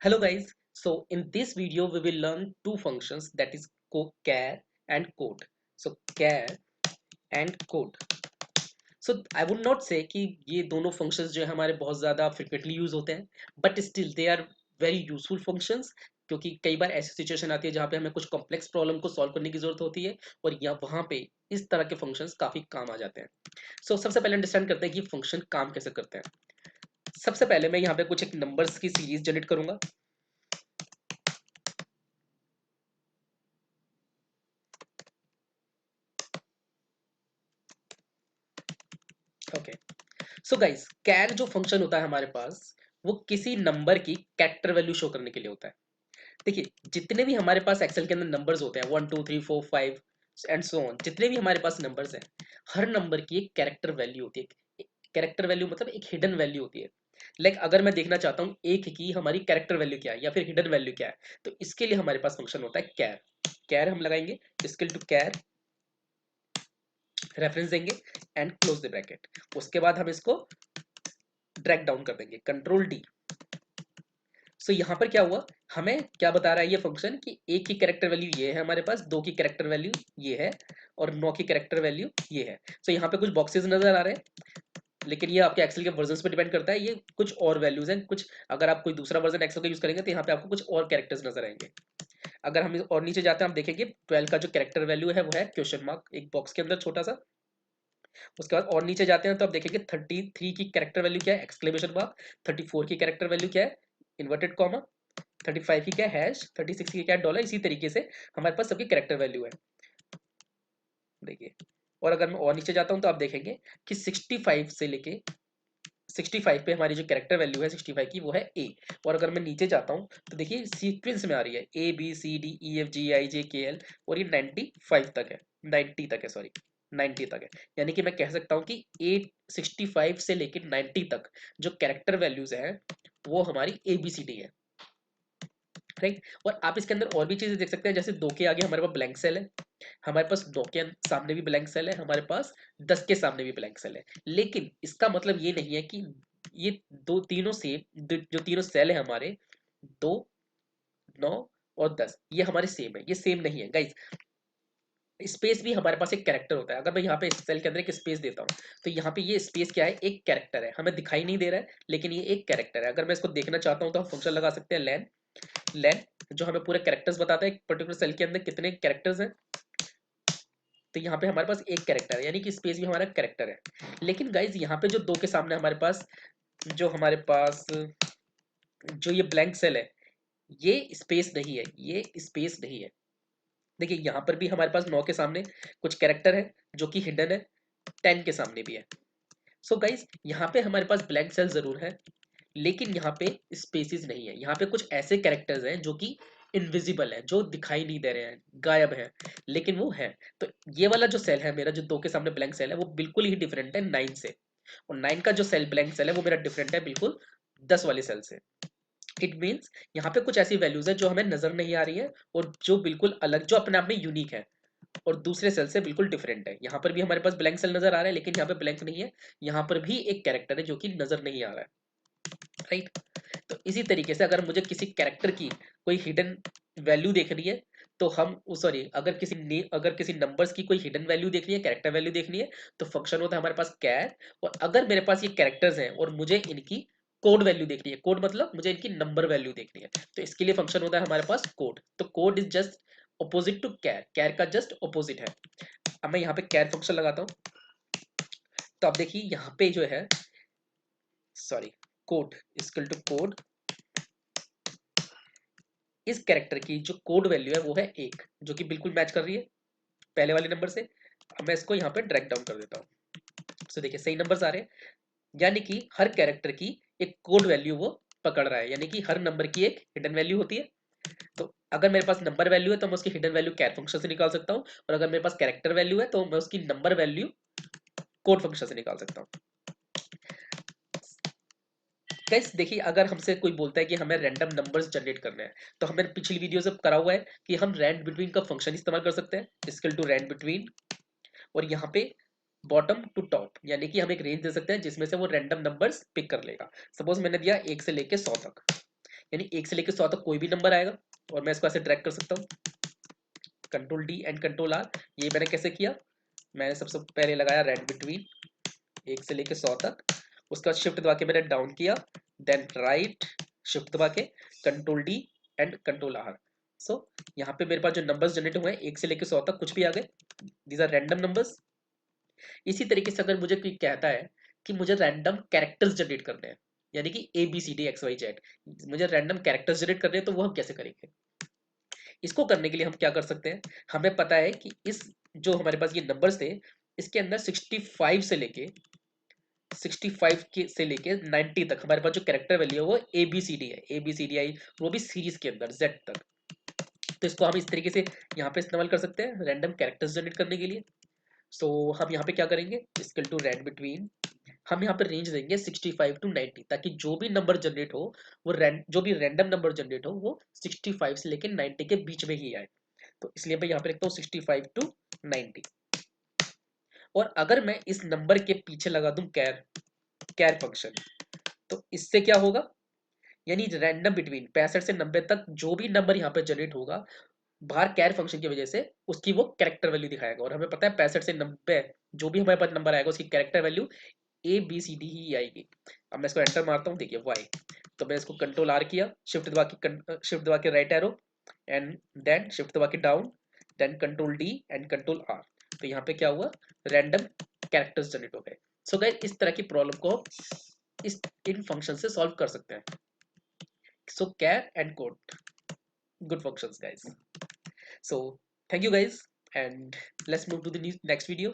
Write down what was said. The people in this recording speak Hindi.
Hello guys, so in this video we will learn two functions that is char and code. So char and code. So I would not say कि ये दोनों functions जो है हमारे बहुत ज़्यादा frequently use होते हैं, but still they are very useful functions क्योंकि कई बार ऐसी सिचुएशन आती है जहाँ पे हमें कुछ कॉम्प्लेक्स प्रॉब्लम को सॉल्व करने की जरूरत होती है और या वहाँ पे इस तरह के फंक्शंस काफी काम आ जाते हैं। सो सबसे पहले अंडरस्टैंड करते हैं कि फंक्शन काम कैसे करते हैं। सबसे पहले मैं यहाँ पे कुछ एक नंबर्स की सीरीज जनरेट करूंगा। ओके, सो गाइस कैर जो फंक्शन होता है हमारे पास वो किसी नंबर की कैरेक्टर वैल्यू शो करने के लिए होता है। देखिए जितने भी हमारे पास एक्सेल के अंदर नंबर्स होते हैं 1 2 3 4 5 एंड सो ऑन, जितने भी हमारे पास नंबर्स हैं हर नंबर की एक कैरेक्टर वैल्यू होती है। कैरेक्टर वैल्यू मतलब एक हिडन वैल्यू होती है। लाइक अगर मैं देखना चाहता हूँ एक की हमारी कैरेक्टर वैल्यू क्या है या फिर हिडन वैल्यू क्या है, तो इसके लिए हमारे पास फंक्शन होता है कैर। कैर हम लगाएंगे स्किल टू कैर, रेफरेंस देंगे एंड क्लोज द ब्रैकेट। उसके बाद हम इसको ड्रैग डाउन कर देंगे कंट्रोल डी। सो यहाँ पर क्या हुआ, हमें क्या बता रहा है ये फंक्शन कि एक की कैरेक्टर वैल्यू ये है हमारे पास, दो की कैरेक्टर वैल्यू ये है और नौ की कैरेक्टर वैल्यू ये है। सो यहाँ पे कुछ बॉक्सेस नजर आ रहे हैं, लेकिन ये आपके एक्सेल के वर्जन पे डिपेंड करता है। ये कुछ और वैल्यूज हैं, कुछ अगर आप कोई दूसरा वर्जन एक्सेल का यूज करेंगे तो यहाँ पे आपको कुछ और कैरेक्टर्स नजर आएंगे। अगर हम और नीचे जाते हैं हम देखेंगे 12 का जो कैरेक्टर वैल्यू है वो है क्वेश्चन मार्क एक बॉक्स के अंदर छोटा सा। उसके बाद और नीचे जाते हैं तो आप देखेंगे 33 की कैरेक्टर वैल्यू क्या है, एक्सक्लेमेशन मार्क। 34 की कैरेक्टर वैल्यू क्या है, इन्वर्टेड कॉमा। 35 की क्या है, हैश। 36 की क्या है, डॉलर। इसी तरीके से हमारे पास सबकी कैरेक्टर वैल्यू है, देखिए। और अगर मैं और नीचे जाता हूं तो आप देखेंगे कि 65 से लेके 65 पे हमारी जो कैरेक्टर वैल्यू है 65 की वो है ए। और अगर मैं नीचे जाता हूं तो देखिए सीक्वेंस में आ रही है ABCDEFGIJKL और ये 95 तक है, 90 तक है, सॉरी 90 तक है। यानी कि मैं कह सकता हूं कि 865 से लेकर 90 तक जो कैरेक्टर वैल्यूज हैं वो हमारी ABCD है, राइट। और आप इसके अंदर और भी चीजें देख सकते हैं, जैसे 2 के आगे हमारे पास ब्लैंक सेल है, हमारे पास 9 के सामने भी ब्लैंक सेल है, हमारे पास 10 के सामने भी ब्लैंक सेल है। लेकिन इसका मतलब ये नहीं है कि ये दो तीनों से जो तीनों सेल है हमारे 2 9 और 10 ये हमारे सेम है, ये सेम नहीं है गाइज। स्पेस भी हमारे पास एक कैरेक्टर होता है। अगर मैं यहाँ पे सेल के अंदर एक स्पेस देता हूँ तो यहाँ पे ये स्पेस क्या है, एक कैरेक्टर है, हमें दिखाई नहीं दे रहा है लेकिन ये एक कैरेक्टर है। अगर मैं इसको देखना चाहता हूँ तो हम फंक्शन लगा सकते हैं लेन। लेन जो हमें पूरे कैरेक्टर्स बताता है एक पर्टिकुलर सेल के अंदर कितने कैरेक्टर्स हैं। तो यहाँ पे हमारे पास एक कैरेक्टर है, यानी कि स्पेस भी हमारा कैरेक्टर है। लेकिन गाइज यहाँ पे जो 2 के सामने हमारे पास जो हमारे पास जो ये ब्लैंक सेल है ये स्पेस नहीं है, ये स्पेस नहीं है। देखिए यहाँ पर भी हमारे पास 9 के सामने कुछ कैरेक्टर है जो कि हिडन है, 10 के सामने भी है। सो गाइज यहाँ पे हमारे पास ब्लैंक सेल जरूर है लेकिन यहाँ पे स्पेसिस नहीं है। यहाँ पे कुछ ऐसे कैरेक्टर्स हैं जो कि इनविजिबल है, जो दिखाई नहीं दे रहे हैं, गायब है, लेकिन वो है। तो ये वाला जो सेल है मेरा, जो 2 के सामने ब्लैंक सेल है, वो बिल्कुल ही डिफरेंट है 9 से। और 9 का जो सेल ब्लैंक सेल है वो मेरा डिफरेंट है बिल्कुल 10 वाले सेल से। इट मीन्स यहाँ पे कुछ ऐसी वैल्यूज है जो हमें नजर नहीं आ रही है और जो बिल्कुल अलग, जो अपने आप में यूनिक है और दूसरे सेल से बिल्कुल डिफरेंट है। यहाँ पर भी हमारे पास ब्लैंक सेल नजर आ रहा है लेकिन यहाँ पे ब्लैंक नहीं है, यहाँ पर भी एक कैरेक्टर है जो कि नजर नहीं आ रहा है, राइट। तो इसी तरीके से अगर मुझे किसी कैरेक्टर की कोई हिडन वैल्यू देखनी है तो हम सॉरी अगर किसी नंबर्स की कोई हिडन वैल्यू देखनी है, कैरेक्टर वैल्यू देखनी है, तो फंक्शन होता है हमारे पास कैर। और अगर मेरे पास ये कैरेक्टर्स हैं और मुझे इनकी कोड वैल्यू देखनी है, कोड मतलब मुझे इनकी नंबर वैल्यू देखनी है, तो इसके लिए फंक्शन होता है हमारे पास कोड। तो code is just opposite to char, char का जस्ट ऑपोजिट है। अब मैं यहाँ पे कैर फंक्शन लगाता हूँ तो आप देखिए यहाँ पे जो है, sorry, code equal to code, इस कैरेक्टर की जो कोड वैल्यू है वो है 1, जो कि बिल्कुल मैच कर रही है पहले वाले नंबर से। अब मैं इसको यहाँ पे ड्रैग डाउन कर देता हूँ। तो देखिए सही नंबर्स आ रहे हैं, यानी कि हर कैरेक्टर की एक कोड वैल्यू वो पकड़ रहा है, यानी कि हर नंबर की एक हिडन वैल्यू होती है। तो अगर मेरे पास नंबर वैल्यू है तो मैं उसकी हिडन वैल्यू कैर फंक्शन से निकाल सकता हूँ, और अगर मेरे पास कैरेक्टर वैल्यू है तो मैं उसकी नंबर वैल्यू कोड फंक्शन से निकाल सकता हूँ। गाइस देखिए अगर हमसे कोई बोलता है कि हमें रैंडम नंबर्स जनरेट करने हैं, तो हमें पिछली वीडियो से करा हुआ है कि हम रैंड बिटवीन का फंक्शन इस्तेमाल कर सकते हैं, इक्वल टू रैंड बिटवीन। और यहाँ पे बॉटम टू टॉप, यानी कि हम एक रेंज दे सकते हैं जिसमें से वो रैंडम नंबर्स पिक कर लेगा। सपोज मैंने दिया 1 से लेके 100 तक, यानी 1 से लेकर 100 तक कोई भी नंबर आएगा और मैं इसको ऐसे ड्रैग कर सकता हूँ, control D and control R. ये मैंने कैसे किया, मैंने सबसे पहले लगाया रेंड बिटवीन 1 से लेकर 100 तक, उसका शिफ्ट दबा के मैंने डाउन किया, देन राइट शिफ्ट दबा के control D and control R. So यहाँ पे मेरे पास जो नंबर्स जनरेट हुए हैं 1 से लेकर 100 तक कुछ भी आ गए, दीज आर रैंडम नंबर्स। इसी तरीके से अगर मुझे कोई कहता है कि मुझे रैंडम कैरेक्टर्स जनरेट करने हैं, यानी कि A B C D X Y Z, मुझे रैंडम कैरेक्टर्स जनरेट करने हैं, तो वो हम कैसे करेंगे? इसको करने के लिए हम क्या कर सकते हैं, हमें पता है कि इस जो हमारे पास ये नंबर्स थे, इसके अंदर 65 से लेके 65 के से लेके 90 तक हमारे पास जो कैरेक्टर वैल्यू है वो ए बी सी डी है, ए बी सी डी आई, वो भी सीरीज के अंदर जेड तक। तो इसको हम इस तरीके से यहाँ पे इस्तेमाल कर सकते हैं रैंडम कैरेक्टर्स जनरेट करने के लिए। सो हम यहाँ पे क्या करेंगे, इक्वल टू रैंड बिटवीन, हम यहाँ पे रेंज देंगे 65 टू 90, ताकि जो भी नंबर जनरेट हो वो जो भी रैंडम नंबर जनरेट हो वो 65 से लेके 90 के बीच में ही आए। तो इसलिए मैं यहाँ पे लिखता हूँ 65 टू 90। और अगर मैं इस नंबर के पीछे लगा दूं कैर, कैर फंक्शन, तो इससे क्या होगा, यानी रैंडम बिटवीन 65 से 90 तक जो भी नंबर यहाँ पे जनरेट होगा, बाहर कैर फंक्शन की वजह से उसकी वो कैरेक्टर वैल्यू दिखाएगा। और हमें पता है 65 से 90 जो भी हमारे पास नंबर आएगा उसकी character value A B C D ही आएगी। अब मैं इसको एंटर मारता हूँ, देखिए वाई, तो मैं इसको कंट्रोल आर किया, शिफ्ट दबा के right arrow and then shift दबा के down, then control D and control R. तो यहाँ पे क्या हुआ, रैंडम कैरेक्टर्स जनरेट हो गए। सो गाइस इस तरह की प्रॉब्लम को इस इन फंक्शन से सॉल्व कर सकते हैं। So char and code, good functions guys. So thank you guys, and let's move to the next video.